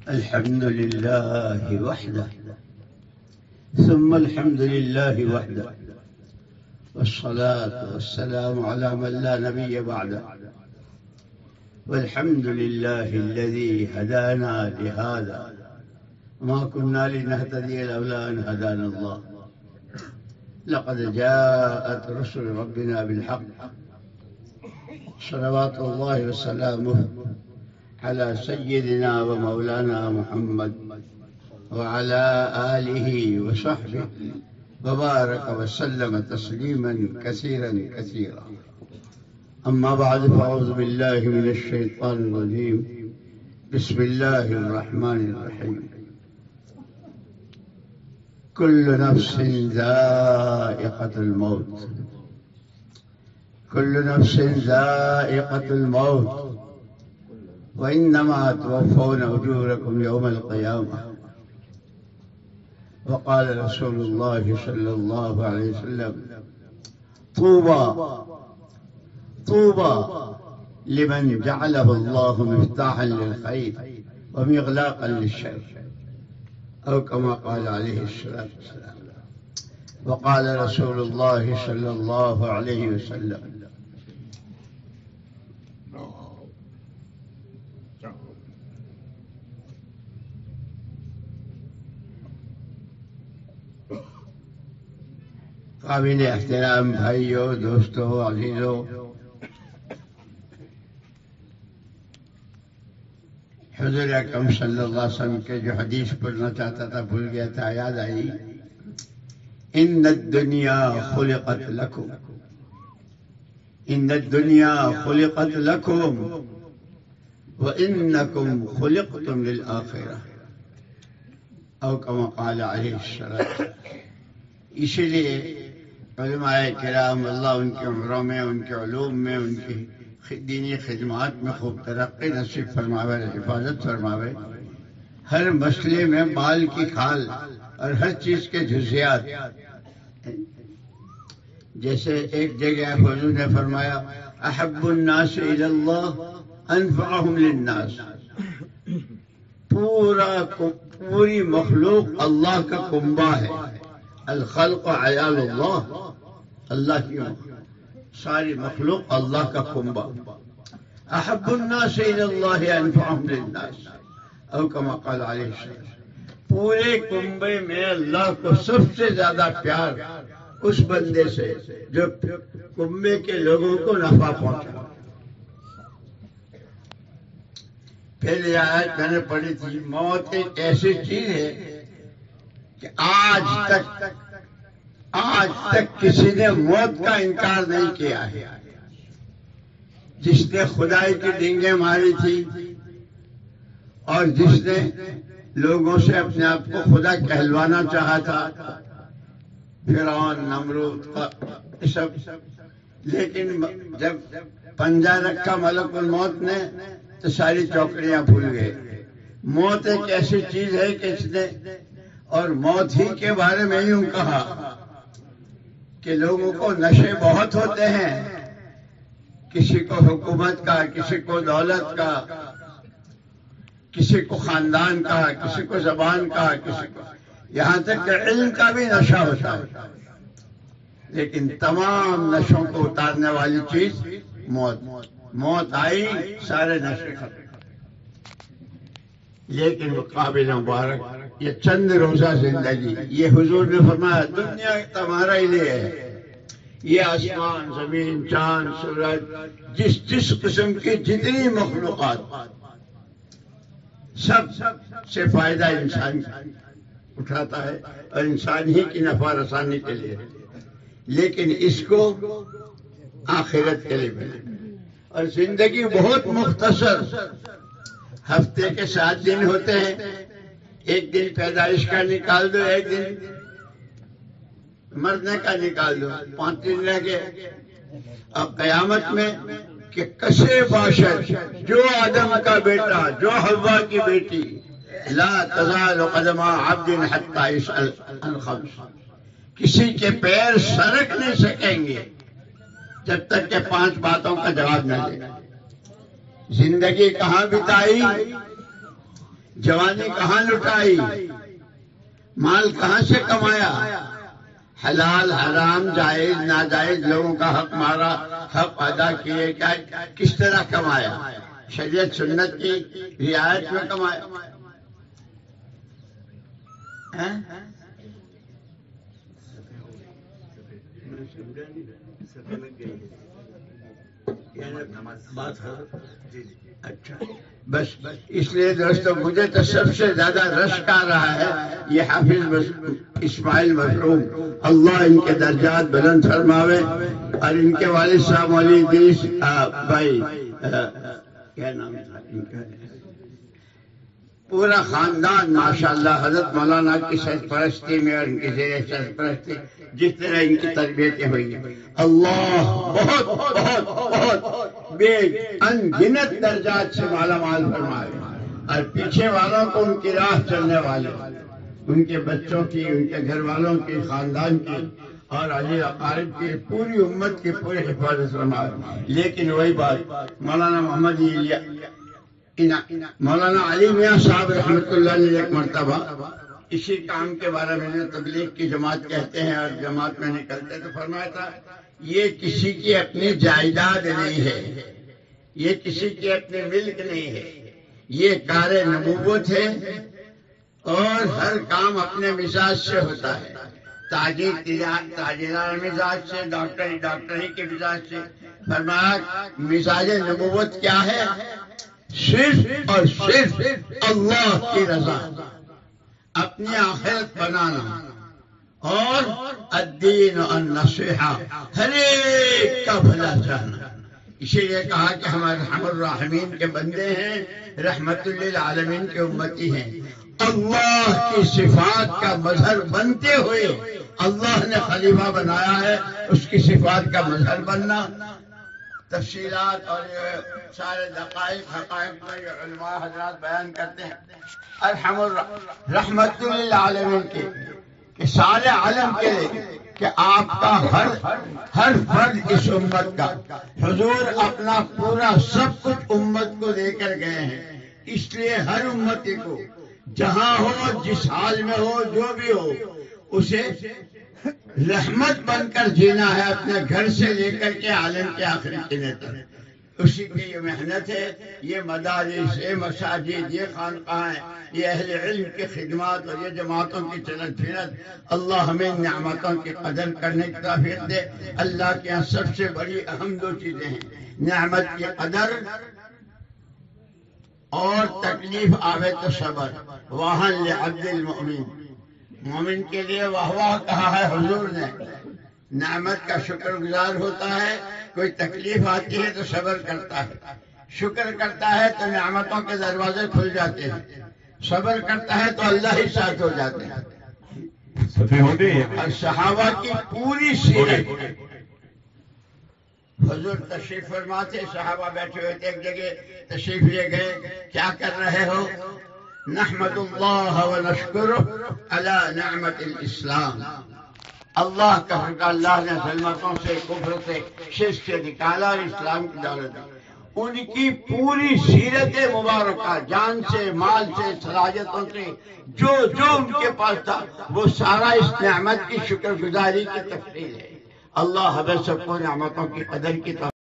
الحمد لله وحده ثم الحمد لله وحده والصلاة والسلام على من لا نبي بعده والحمد لله الذي هدانا لهذا ما كنا لنهتدي لولا أن هدانا الله لقد جاءت رسل ربنا بالحق صلوات الله وسلامه على سيدنا ومولانا محمد وعلى آله وصحبه وبارك وسلم تسليما كثيرا كثيرا. أما بعد فأعوذ بالله من الشيطان الرجيم. بسم الله الرحمن الرحيم. كل نفس ذائقة الموت كل نفس ذائقة الموت وإنما توفون أجوركم يوم القيامة. وقال رسول الله صلى الله عليه وسلم طوبى لمن جعله الله مفتاحا للخير ومغلاقا للشر أو كما قال عليه الصلاة والسلام. وقال رسول الله صلى الله عليه وسلم قابل احترام بھائیوں، دوستوں، عزیزوں، حضور اکرم صلی اللہ علیہ وسلم کے جو حدیث پڑھنا چاہتا تھا بھول گیا تھا، یاد آئی. ان الدنیا خلقت لکم ان الدنیا خلقت لکم وانکم خلقتم للآخرہ او کما قال علیہ الصلوۃ. اسی لیے علماء کرام اللہ ان کی عمروں میں، ان کے علوم میں، ان کی دینی خدمات میں خوب ترقی نصیب فرماوے، حفاظت فرماوے. ہر مسئلے میں بال کی کھال اور ہر چیز کے جزیات. جیسے ایک جگہ حضور نے فرمایا احب الناس الی اللہ انفعهم للناس. پوری مخلوق اللہ کا کنبہ ہے. الخلق عیال اللہ، اللہ کی ساری مخلوق اللہ کا کنبہ. احب الناس الی اللہ انفعهم للناس او کما قال علیہ السلام. پورے کنبے میں اللہ کو سب سے زیادہ پیار اس بندے سے جو کنبے کے لوگوں کو نفع پہنچا. پھر یہ آیت میں نے پڑھی تھی، موت ایک ایسی چیز ہے کہ آج تک کسی نے موت کا انکار نہیں کیا ہے. جس نے خدائی کی ڈینگیں ماری تھی اور جس نے لوگوں سے اپنے آپ کو خدا کہلوانا چاہا تھا، فرعون، نمرود، سب، لیکن جب پنجہ رکھا ملک الموت نے تو ساری چوکڑیاں بھول گئے. موت ایک ایسی چیز ہے کہ اس نے، اور موت ہی کے بارے میں یوں کہا کہ لوگوں کو نشے بہت ہوتے ہیں، کسی کو حکومت کا، کسی کو دولت کا، کسی کو خاندان کا، کسی کو زبان کا، کسی کو یہاں تک کہ علم کا بھی نشہ ہوتا ہے. لیکن تمام نشوں کو اتارنے والی چیز موت آئی، سارے نشے ختم. لیکن وہ قابل مبارک یہ چند روزہ زندگی، یہ حضور نے فرمایا دنیا تمہارا ہی لیے ہے. یہ آسمان، زمین، چاند، سورج، جس قسم کی جتنی مخلوقات، سب سے فائدہ انسان اٹھاتا ہے اور انسان ہی کی نفع رسانی کے لیے. لیکن اس کو آخرت کے لیے ملے. اور زندگی بہت مختصر، ہفتے کے 7 دن ہوتے ہیں. ایک دن پیدائش کا نکال دو، ایک دن مرنے کا نکال دو، 5 دن رہ گئے. اب قیامت میں کہ کسے باشد جو آدم کا بیٹا، جو حوا کی بیٹی، لا تزال قدم عبد حتی یسأل عن خمس. کسی کے پیر سرک نہیں سکیں گے جب تک کہ 5 باتوں کا جواب نہ دے. زندگی کہاں بتائی؟ جوانی کہاں لٹائی، مال کہاں سے کمایا، حلال حرام جائز ناجائز لوگوں کا حق مارا، حق ادا کیے، کس طرح کمایا، شریعت سنت کی رعایت میں کمایا. اچھا بس اس لیے دوستو مجھے تو سب سے زیادہ رشک آ رہا ہے یہ حافظ اسماعیل مرحوم، اللہ ان کے درجات بلند فرماوے، اور ان کے والد صاحب مولوی ادریس بھائی کیا نام تھا ان کا، پورا خاندان ماشاءاللہ حضرت مولانا کی سرپرستی میں اور ان کی زیر سرپرستی جس طرح ان کی تربیتیں ہوئی ہیں، اللہ بہت بہت بہت بے انگنت درجات سے مالا مال فرمائے، اور پیچھے والوں کو ان کی راہ چلنے والے، ان کے بچوں کی، ان کے گھر والوں کی، خاندان کی اور علی اقارب کی، پوری امت کی پوری حفاظت فرمائے. لیکن وہی بات مولانا محمد مولانا علی میاں صاحب رحمۃ اللہ علیہ ایک مرتبہ اسی کام کے بارے میں تبلیغ کی جماعت کہتے ہیں اور جماعت میں نکلتے تو فرمایا تھا یہ کسی کی اپنی جائیداد نہیں ہے، یہ کسی کی اپنی ملک نہیں ہے، یہ کار نبوت ہے اور ہر کام اپنے مزاج سے ہوتا ہے، تاجرانہ مزاج سے، ڈاکٹری کے مزاج سے. فرمایا مزاج نبوت کیا ہے؟ صرف اور صرف اللہ کی رضا، اپنی آخرت بنانا اور الدین النصیحہ، ہر ایک کا بھلا چاہنا. اسی لیے کہا کہ ہم ارحم الراحمین کے بندے ہیں، رحمت للعالمین کے امتی ہیں. اللہ کی صفات کا مظہر بنتے ہوئے اللہ نے خلیفہ بنایا ہے، اس کی صفات کا مظہر بننا. تفصیلات اور سارے دقائق حقائق میں یہ علماء حضرات بیان کرتے ہیں. ارحم رحمت للعالمین کے کہ سارے عالم کے لیے کہ آپ کا ہر فرد اس امت کا، حضور اپنا پورا سب کچھ امت کو دے کر گئے ہیں. اس لیے ہر امتی کو جہاں ہو، جس حال میں ہو، جو بھی ہو، اسے رحمت بن کر جینا ہے، اپنے گھر سے لے کر کے عالم کے آخری دن تک. اسی کی یہ محنت ہے، یہ مدارس، یہ مساجد، یہ خانقاہیں، یہ اہل علم کی خدمات اور یہ جماعتوں کی چلت پھرت. اللہ ہمیں نعمتوں کی قدر کرنے کی توفیق دے. اللہ کے یہاں سب سے بڑی اہم دو چیزیں ہیں، نعمت کی قدر اور تکلیف آوے تو صبر. واہن لعبد المؤمن، مومن کے لیے واہ واہ کہا ہے حضور نے. نعمت کا شکر گزار ہوتا ہے، کوئی تکلیف آتی ہے تو صبر کرتا ہے، شکر کرتا ہے تو نعمتوں کے دروازے کھل جاتے ہیں، صبر کرتا ہے تو اللہ ہی ساتھ ہو جاتے ہیں. اور صحابہ کی پوری سیرت، حضور تشریف فرما تھے، صحابہ بیٹھے ہوئے تھے ایک جگہ، تشریف لے گئے. کیا کر رہے ہو؟ نحمد اللہ ونشکرہ علی نعمت الاسلام. اللہ کا حکم، اللہ نے ظلمتوں سے، کفر سے، شرک سے نکالا اور اسلام کی دولت دی. ان کی پوری سیرت مبارکہ، جان سے، مال سے، صلاحیتوں سے، جو ان کے پاس تھا وہ سارا اس نعمت کی شکر گزاری کی تفصیل ہے. اللہ ہمیں سب کو نعمتوں کی قدر کی